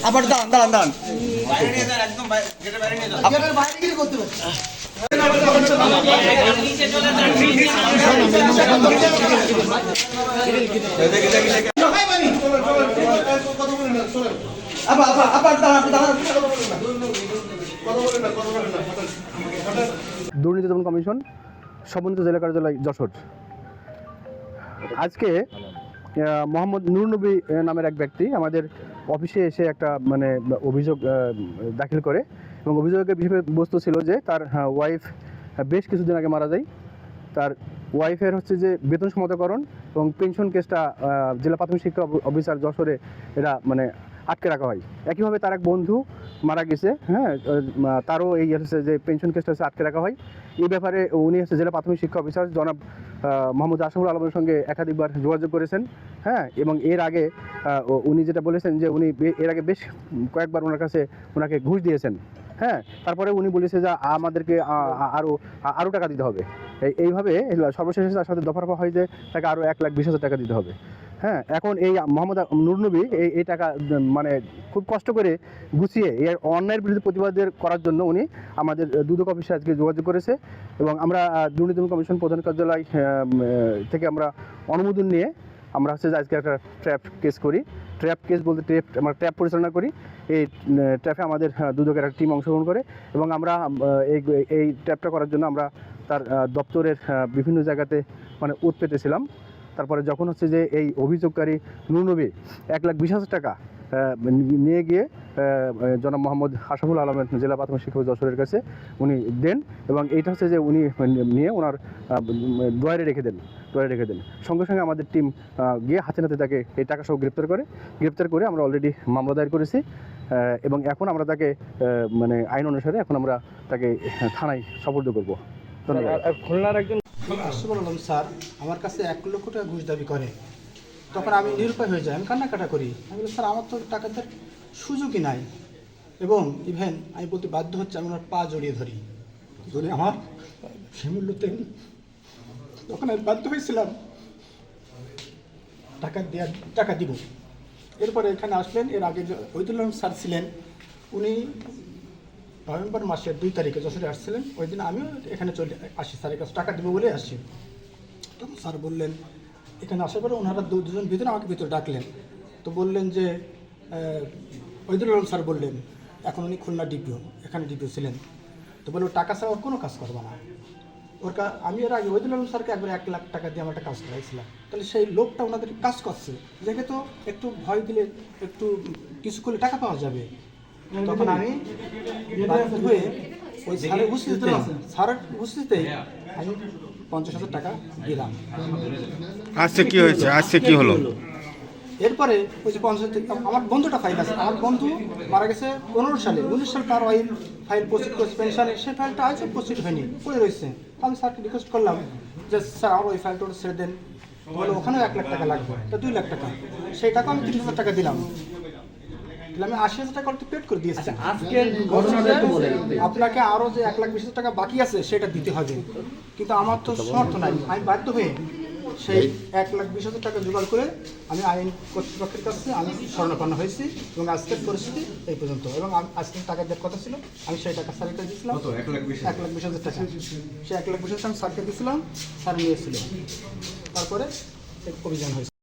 আবার দাঁড়ান একদম করতে পারছি। দুর্নীতি দমন কমিশন সমন্বিত জেলা কার্যালয় যশোর। আজকে মোহাম্মদ নুর নবী নামের এক ব্যক্তি আমাদের অফিসে এসে একটা অভিযোগ দাখিল করে এবং অভিযোগের বিষয়বস্তু ছিল যে তার ওয়াইফ বেশ কিছুদিন আগে মারা যায়। তার ওয়াইফের হচ্ছে যে বেতন সমতাকরণ এবং পেনশন কেসটা জেলা প্রাথমিক শিক্ষা অফিসার যশোরে এরা আটকে রাখা হয়। একইভাবে তার এক বন্ধু মারা গেছে, তারও এই হচ্ছে যে পেনশন কেসটা হচ্ছে আটকে রাখা হয়। এই ব্যাপারে উনি হচ্ছে জেলা প্রাথমিক শিক্ষা অফিসার জনাব মোহাম্মদ আশরাফুল আলমের সঙ্গে একাধিকবার যোগাযোগ করেছেন, এবং এর আগে উনি যেটা বলেছেন যে উনি এর আগে বেশ কয়েকবার ওনাকে ঘুষ দিয়েছেন। তারপরে উনি বলেছে যে আমাদেরকে আরও টাকা দিতে হবে। এইভাবে সর্বশেষে তার সাথে দফারফা হয় যে তাকে আরও 1,20,000 টাকা দিতে হবে। এখন এই মোহাম্মদ নুর নবী এই টাকা খুব কষ্ট করে গুছিয়ে এই অন্যায়ের বিরুদ্ধে প্রতিবাদের করার জন্য উনি আমাদের দুদক অফিসে আজকে যোগাযোগ করেছে এবং আমরা দুর্নীতি দমন কমিশন প্রধান কার্যালয় থেকে আমরা অনুমোদন নিয়ে আমরা হচ্ছে যে আজকে একটা ট্র্যাপ কেস করি। ট্র্যাপ কেস বলতে আমরা ট্র্যাপ পরিচালনা করি। এই ট্র্যাপে আমাদের দুদকের একটা টিম অংশগ্রহণ করে এবং আমরা এই ট্র্যাপটা করার জন্য আমরা তার দপ্তরের বিভিন্ন জায়গাতে ওত পেতেছিলাম। তারপরে যখন হচ্ছে যে এই অভিযোগকারী নুর নবী 1,20,000 টাকা নিয়ে গিয়ে জনাব মোহাম্মদ আশরাফুল আলমের জেলা প্রাথমিক শিক্ষক যশোরের কাছে উনি দেন এবং এইটা হচ্ছে যে উনি নিয়ে ওনার ড্রয়ারে রেখে দেন। সঙ্গে সঙ্গে আমাদের টিম গিয়ে হাতে নাতে তাকে এই টাকা সহ গ্রেপ্তার করে আমরা অলরেডি মামলা দায়ের করেছি এবং এখন আমরা তাকে আইন অনুসারে এখন আমরা তাকে থানায় সোপর্দ করব। ধন্যবাদ। খুলনার একজন আশরাফুল আলম স্যার আমার কাছে 1 লক্ষ টাকা ঘুষ দাবি করে। তখন আমি নিরুপায় হয়ে যাই, আমি কান্নাকাটা করি। আমি বলি স্যার আমার তো টাকা দেওয়ার সুযোগই নাই, এবং ইভেন আমি বলতে বাধ্য হচ্ছে আমি ওনার পা জড়িয়ে ধরি আমার সে মূল্যতে। তখন আমি বাধ্য হয়েছিলাম টাকা দিব। এরপরে এখানে আসলেন, এর আগে ওইদুল আলম স্যার ছিলেন, উনি নভেম্বর মাসের 2 তারিখে যশোরে আসছিলেন। ওই দিন আমিও এখানে চলে আসি, স্যারের কাছে টাকা দেবো বলে আসি। তখন স্যার বললেন, এখানে আসার পরে ওনারা দুজন ভিতরে আমাকে ভিতরে ডাকলেন। তো বললেন যে ওইদুল আলম স্যার বললেন, এখন উনি খুলনা ডিপিও, এখানে ডিপিও ছিলেন। তো বললো টাকা ছাড়া ওর কোনো কাজ করবো না। আমি এর আগে ওইদুল আলম স্যারকে একবার 1 লাখ টাকা দিয়ে আমার একটা কাজ করাইছিলাম। তাহলে সেই লোকটা ওনাদের কাজ করছে, দেখে তো একটু ভয় দিলে একটু কিছু করলে টাকা পাওয়া যাবে। তখন আমি হয়ে ওই স্যারের উপস্থিতিতেই আমি 50,000 টাকা দিলাম। আজকে কি হয়েছে? আজকে কি হলো? এরপরে ওই যে 50,000 আমার বন্ধুটা ফাইল আছে, আমার বন্ধু মারা গেছে 15 সালে, 19 সালে তার ওই ফাইল প্রসিড করেছে পেনশনে, সেই ফাইলটা আজও প্রসিড হয়নি, পড়ে রয়েছে। আমি স্যারকে রিকোয়েস্ট করলাম যে স্যার আমার ওই ফাইলটা ছেড়ে দেন। বলে ওখানেও 1 লাখ টাকা লাগবে, তা 2 লাখ টাকা। সেই টাকা আমি 30,000 টাকা দিলাম। আমি 80,000 টাকা পেড করে দিয়েছি। আপনাকে আরও যে 1,20,000 টাকা বাকি আছে সেটা দিতে হবে, কিন্তু আমার তো সমর্থ নাই। আমি বাধ্য হয়ে সেই 1,20,000 টাকা জোগাড় করে আমি আইন কর্তৃপক্ষের কাছে আমি শরণাপন্ন হয়েছি এবং আজকের পরিস্থিতি এই পর্যন্ত। এবং আজকে টাকা দেওয়ার কথা ছিল, আমি সেই টাকা স্যারকে দিয়েছিলাম 1,20,000 টাকা। সেই 1,20,000 টাকা আমি স্যারকে দিয়েছিলাম, স্যার নিয়েছিল। তারপরে অভিযান হয়েছে।